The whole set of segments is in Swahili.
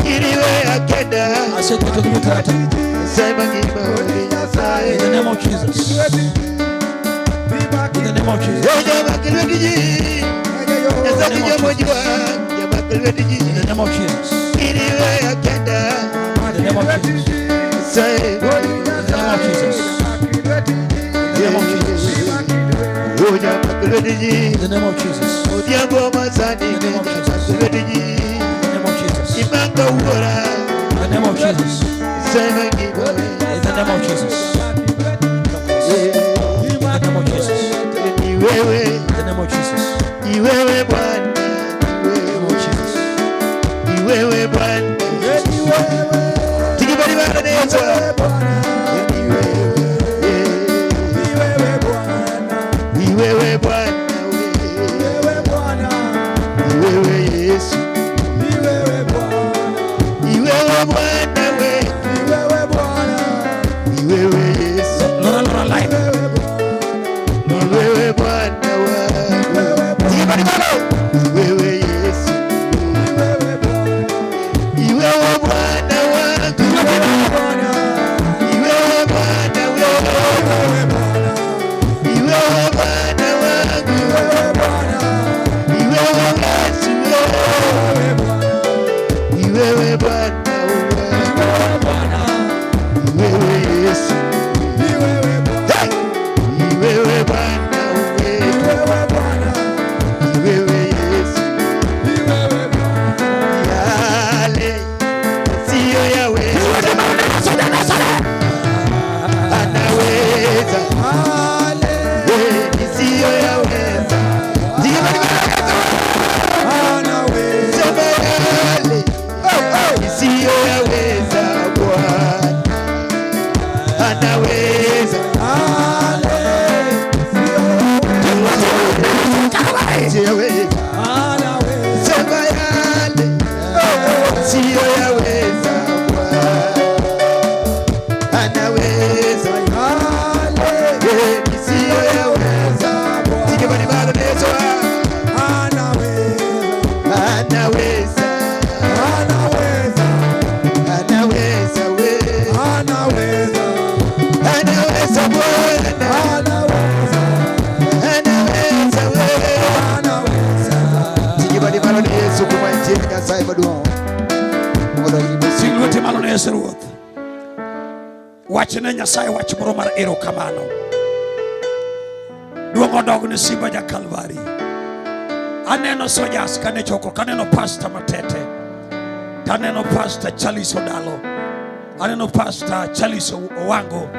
I said to the Lord, in the name of Jesus. In the name of Jesus. In the name of Jesus. In the name of Jesus. In the name of Jesus. In the name of Jesus. In the name of Jesus. In the name of Jesus. In the name of Jesus. In the name of Jesus. In the name of Jesus. Watching in your side, watch Bromar Ero Kamano. Duomo dog ni Simba ya Calvary. Aneno Sojas, Kanechoko, Kaneno Pastor Matete, Kaneno Pastor Chaliso Dalo, Aneno Pastor Chaliso Owango,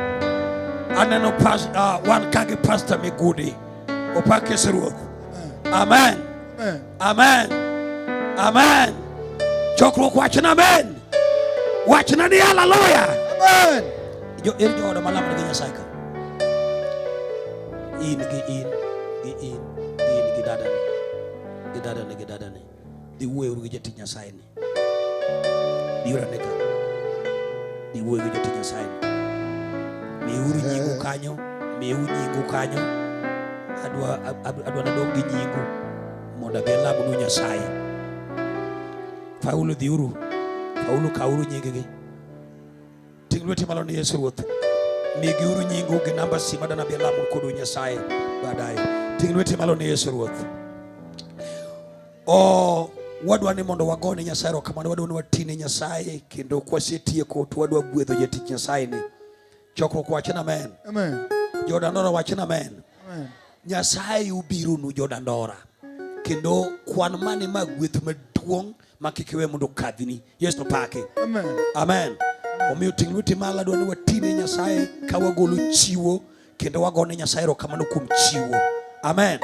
Aneno Pastor one Kagi Pastor Migudi, Opakis Ruth. Amen. Amen. Amen. Chokro watching, amen. Watching the hallelujah. Amen. Yo irjo da malam da cycle in gidadane di way ru jetti nya sayni di ura neka di way ru jetti nya sayni mi uru nyingu kanyo adwa na dog nyingu moda be labu nu nya say faulu di uru faulu ka uru nyingege Tingluti malone Yesu wote migiuru nyingu ge namba simada na bela mkodo nyasaye baadaye tingluti malone Yesu wote o wadwa ni mondo wagone nyasaye ro kamano wadwa ni watine nyasaye kendo kwa setie ko to wadwa bwedho jeti nyasaye ni chokro kwa chana amen amen jodandora wachana amen amen nyasaye ubiru nu jodandora kendo kwan mane magweth maduong makikiwe mondo kadhini Yesu pake amen amen Omiyo tingluti mala dwa ni watine nyasaye ka wagolo chiwo kendo wagone nyasaye ro kamano kum chiwo amen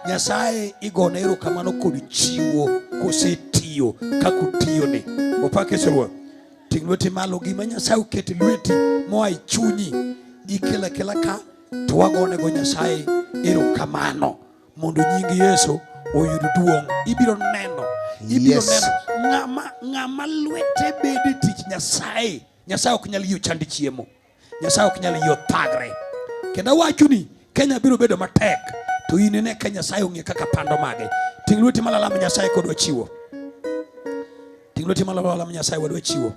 nyasaye igone ro kamano kod chiwo kosetiyo kakutiyo ne opake sewa tingluti malo gima nyasaye uketi lweti moa ichunyi ikela ka to wagone go nyasaye ro kamano mondo nyingi Yesu oyud duong ibiro neno ngama lwete bedi tich nyasaye ok nyal yu chandi chiemo nyasaye ok nyal yu thagre kendo wachuni Kenya biro bedo matek to inene ka nyasaye ong'e kaka pando mage ting lweti malalam nyasaye kod wachiwo ting Ting lweti malo la Nyasaye wadwa chiwo.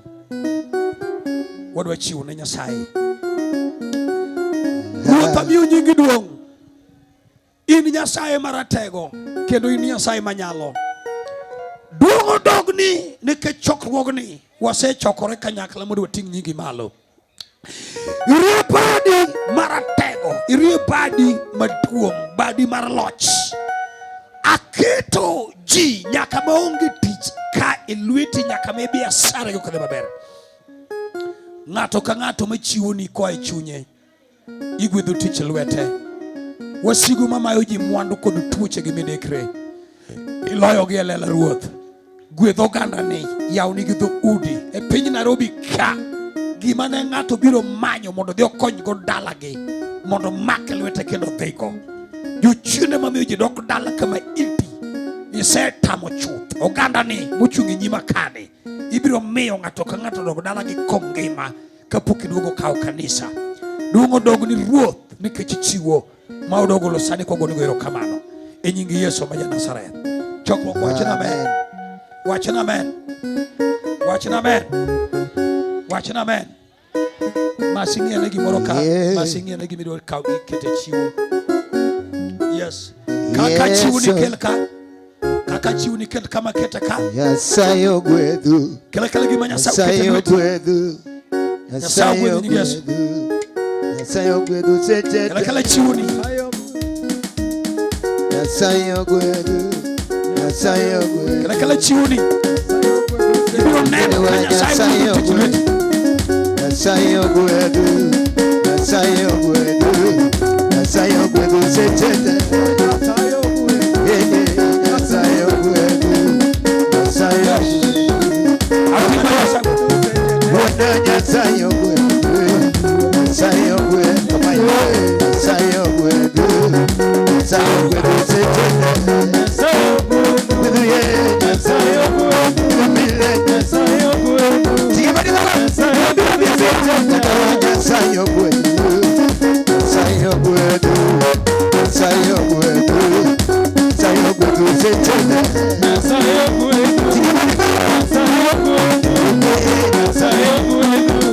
Wadwa chiwo ne Nyasaye. Ruoth amiyo nyingi duong'. In Nyasaye maratego kendo in Nyasaye manyalo. Duong' odogni nikech chokruogni wasechokore kanyakla mondo wating' nyingi malo. Irie badi maratego, irie badi maduong', badi mar loch. Aketo ji nyaka maonge tich ka lweti nyaka me biashara yo kadhe maber. Ng'ato ka ng'ato machiwo ni koa e chunye igwedho tich lwete. Wasigu mamayo ji mwandu kod tuoche gi midekre iloyo gi lela ruoth. Gwedho oganda ni yawni gi dho udi e piny Nairobi ka gima ne ng'ato biro manyo mondo dhi okony go dalagi mondo mak lwete kendo dhiko. Jochiende mamiyo ji dok dala kama iti isetamo chuth. Oganda ni mochung' e nyima kane ibiro miyo ng'ato ka ng'ato dog dala gi kongima kapok iduogo kawo kanisa. Duong' odog ni ruoth nikech chiwo ma odogolo sani kogoni go erokamano e nying Yesu ma Nazareth. Chokruok wachna amen. Wachna amen. Wachna amen. Wachna amen. Masingia ne gimoro ka, masingia ne gimiro kawo kete chiwo. Yes. Kaka chiwo ni kelka. Kaka chiwo ni kelka makete ka. Nyasaye ogwedhu. Kela gima Nyasaye ogwedhu. Nyasaye ogwedhu. Nyasaye ogwedhu seche. Kela chiwo ni. Nyasaye ogwedhu. Nyasaye ogwedhu. Kela chiwo ni. Nyasaye ogwedhu. Nyasaye ogwedhu. Nyasaye ogwedhu. Nyasaye ogwedhu seche. Nyasaye ogwedhu. Nyasaye ogwedhu. Nyasaye ogwedhu. Nyasaye ogwedhu. Nyasaye ogwedhu. Nyasaye ogwedhu. Nyasaye ogwedhu seche. Nyasaye ogwedhu. Nyasaye ogwedhu. Nyasaye ogwedhu. Nyasaye ogwedhu. Nyasaye ogwedhu. Nyasaye ogwedhu. Nyasaye ogwedhu seche. Nyasaye ogwedhu. Nyasaye ogwedhu. Nyasaye ogwedhu.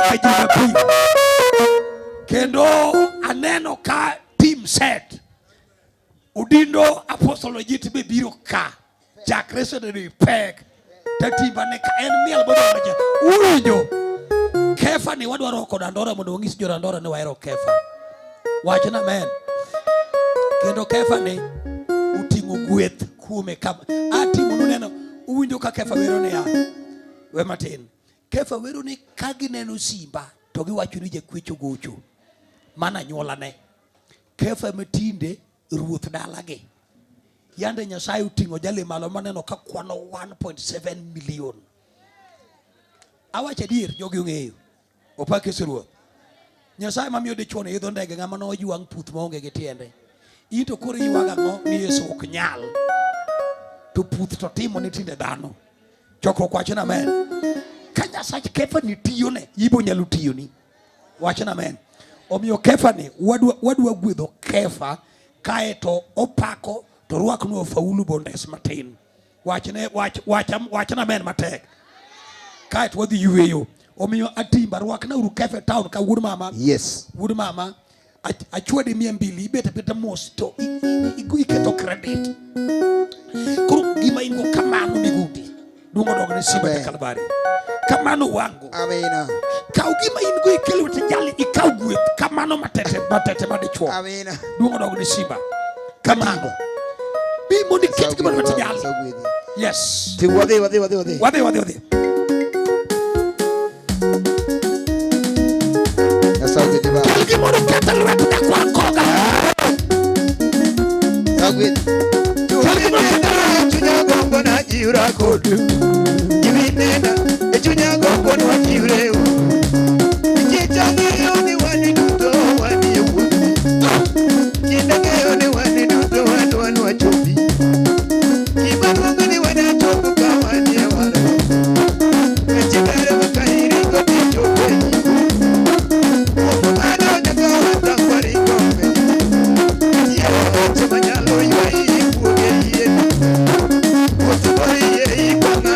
piny. Kendo aneno ka team set Udindo Apostle Ojit be biro ka Jack Resident pek tatimba ne ka en miel bodo maja uwinjo Kefa ni wadwaro kod Dandora mondo ong'is jo Dandora ni wahero Kefa. Wachna amen. Kendo Kefa ni uting'o gweth kuome kama atimo neno uwinjo ka Kefa wero ne ya we matin. Kefa wero ni ka gineno simba to giwacho ni jakwecho gocho mana nyuola ne. Kefa matinde ruoth dalagi yande Nyasaye uting'o jali malo maneno ka kwano 1.7 million. Awache dir jogi ong'eyo opake ruoth Nyasaye mamiyo dichuo ne idho ndege ng'ama no yuang' puth maonge gi tiende. Ito koro yuaga ng'o ni Yesu ok nyal to puth to timo ni tinde dhano. Chokruok wachna amen. Ka Nyasaye Kefa ni tiyone ibo nyalo tiyoni. Wachna amen. Omiyo Kefa ni wadwa gwedho Kefa kae to opako to rwakno faulu bondes matin. Wachna amen matek. Kae to wadhi yueyo. Omiyo atimba rwakna uru Kefa town ka wuod mama. Yes. Wuod mama achwadi 200 ibeta mos to iketo credit. Kuru gima ingo kamano miguti. Dungo dog ne simba te Kalvari. Kamano wangu. Amina. Kau gima ingo ikelu te jali ikau gweth kamano matete madichuo. Amina. Dungo dog ne simba. Kamano. Bi moni kit gima mate jali. Yes. Ti wade. Wade. Nasawidi ba. Kalgi mono kata lwetu na kwa koga. Sagwid. Chunya gongo na jiura kodu. Jiminena chunya gongo na jiure. Kichanga yoni wani duto wani yuko. Kindaga yoni wani duto wani wachobi. Kibango ni wani chobu kawani wala. Kachikare wakairi koti chobe. Manyalo yai kuoge yie. Kuoge yie ikona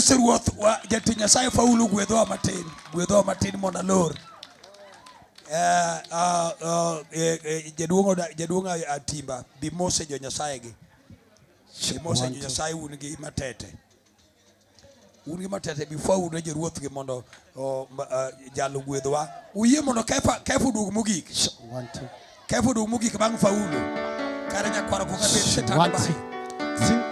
Yesu ruoth wa jatich Nyasaye faulu gwedho matin mona lor. Jaduong Atimba bi mose jo Nyasaye gi. Mose jo Nyasaye un gi matete. Un gi matete before un jo ruoth gi mondo jalo gwedhowa. Uye mondo kefu dug mogik. Kefu dug mogik bang faulu. Kare nyakwaro ko kabet setan bai.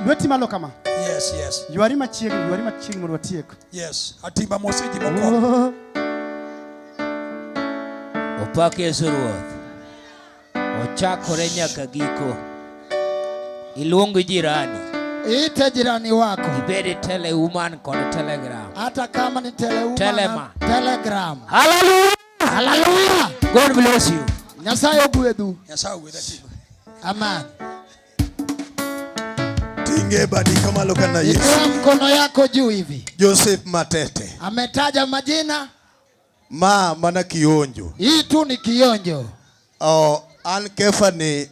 Lweti malo kama. Yes. Yuari machiegni mondo watiek. Yes. Atimba mose ji moko. Opak Yesu ruoth. Ochakore nyaka giko. Iluongo jirani. Ite jirani wako. Ibede Telewoman kod Telegram. Hata kama ni Telewoman. Telegram. Hallelujah. God bless you. Nyasaye ogwedhu. Nyasaye ogwedhu. Amen. Tinge badi kama lokana Yesu. Inua mkono yako juu hivi. Joseph Matete. Ametaja majina. Mana kionjo. Hii tu ni kionjo. An Kefa ni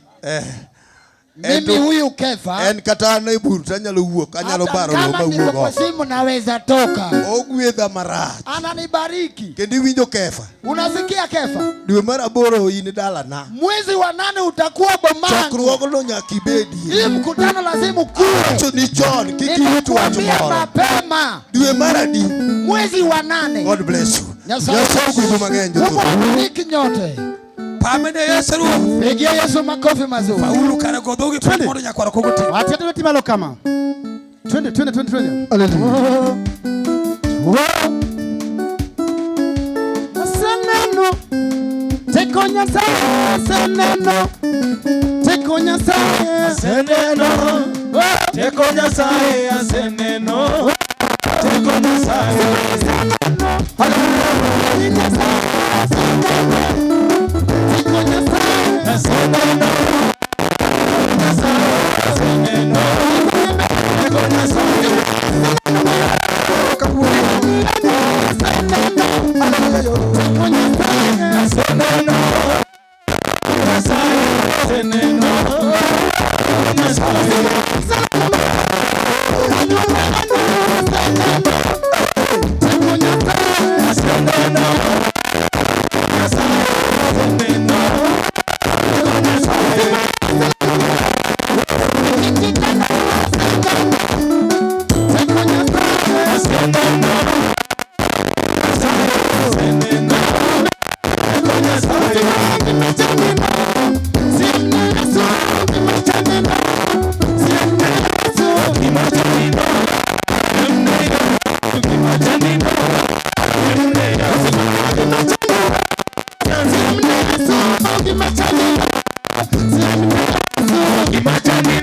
mimi huyu Kefa. En katana iburu tanyalo wuok anyalo baro lo ma wuok. Kwa simu naweza toka. Ogwedha marach. Ananibariki. Kendi winjo Kefa. Unasikia Kefa? Dwe mar aboro in dala na. Mwezi wa 8 utakuwa bomani. Chakruogo no nyakibedi. Hii mkutano lazima ukue. Acho ni John kikitu wacho moro. Mapema. Dwe mar adi. Mwezi wa 8. God bless you. Nyasaye ogwedhu mang'eny joto. Niki nyote. Pamene Yesu ruoth. Pigia Yesu makofi mazuri. Faulu kare godhogi twende mondo nyakwaro ko gote. Atiate lweti malo kama. Twende. Hallelujah. Aseneno. Teko Nyasaye aseneno. Teko Nyasaye aseneno. Teko Nyasaye aseneno. Teko Nyasaye aseneno. Hallelujah. Teko Nyasaye aseneno. Teko Nyasaye Imagine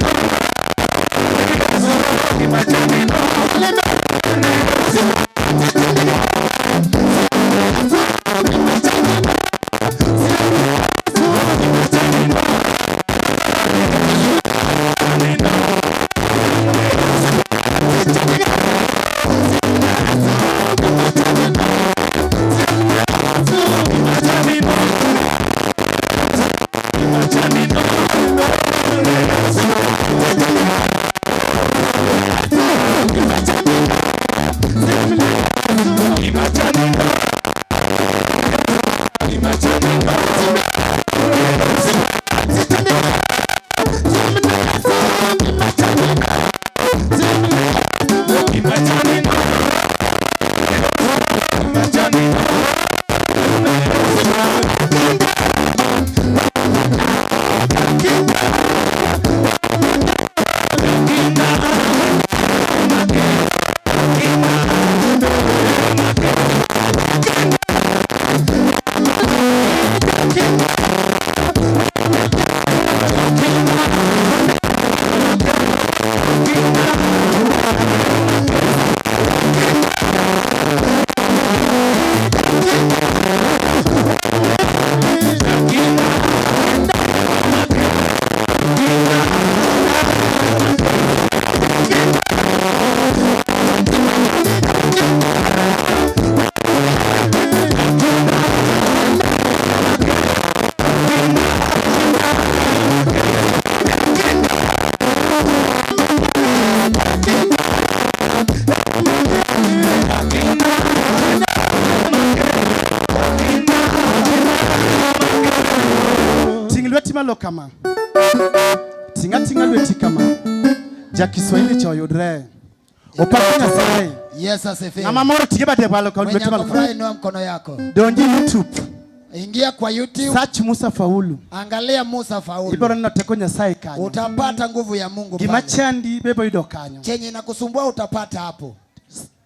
Ting lweti malo kama. Tinga lweti kama. Ja Kiswahili cha yudre. Opaka Nyasaye. Yes, asifiwe. Na mama wote bade balo kwa lweti malo. Furahi inua mkono yako. Donji YouTube. Ingia kwa YouTube. Search Musa Faulu. Angalia Musa Faulu. Ibora na teko Nyasaye kanyo. Utapata nguvu ya Mungu pale. Gimachandi bebo ido kanyo. Chenye nakusumbua utapata hapo.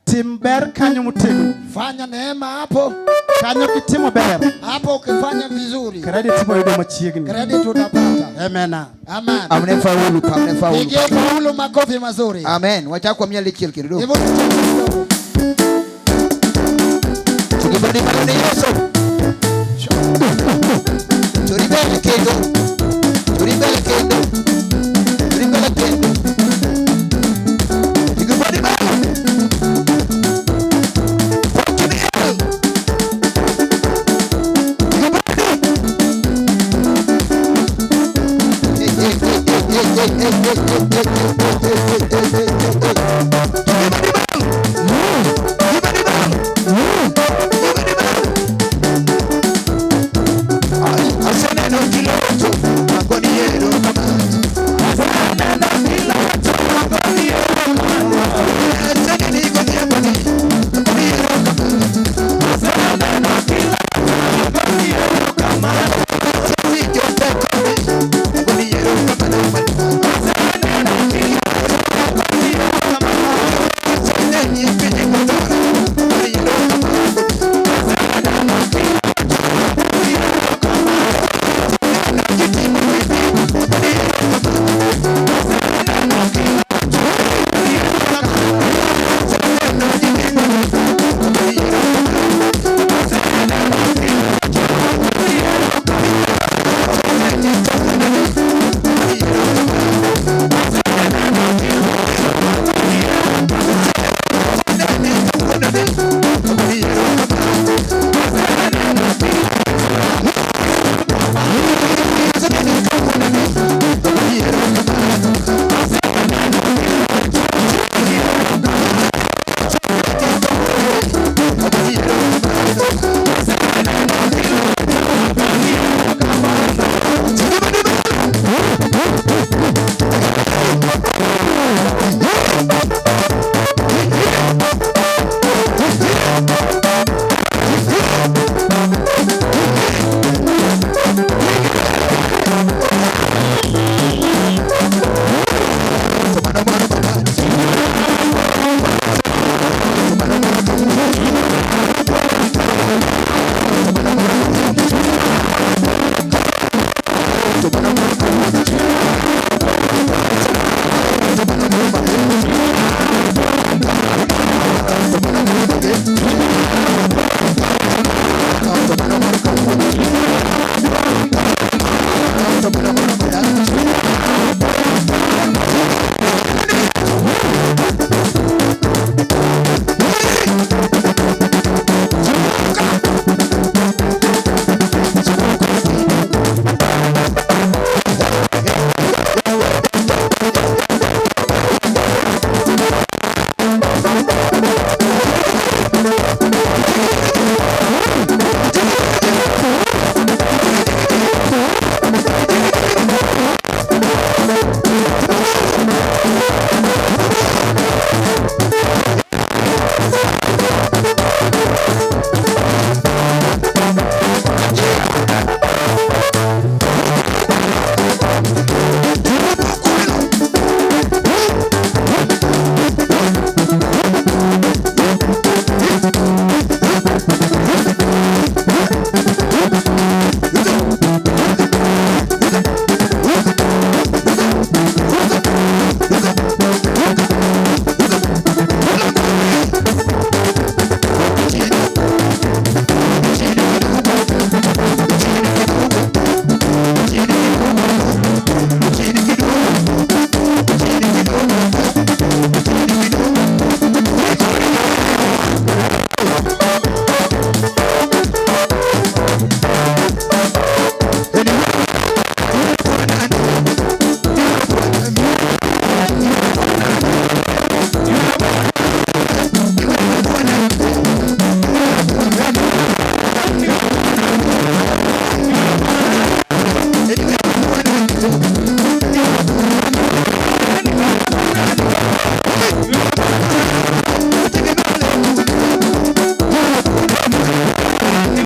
Timber kanyo mutego. Fanya neema hapo. Kanyo kitimo ber. Hapo ukifanya vizuri. Credit tibo ido machiegni. Credit utapata. Amen. Amen. Amne faulu, amne faulu. Pigie Faulu makofi mazuri. Amen. Wacha kwa mia lichil kidogo. Hivyo Tukibadi bali Yesu. Turibele kendo.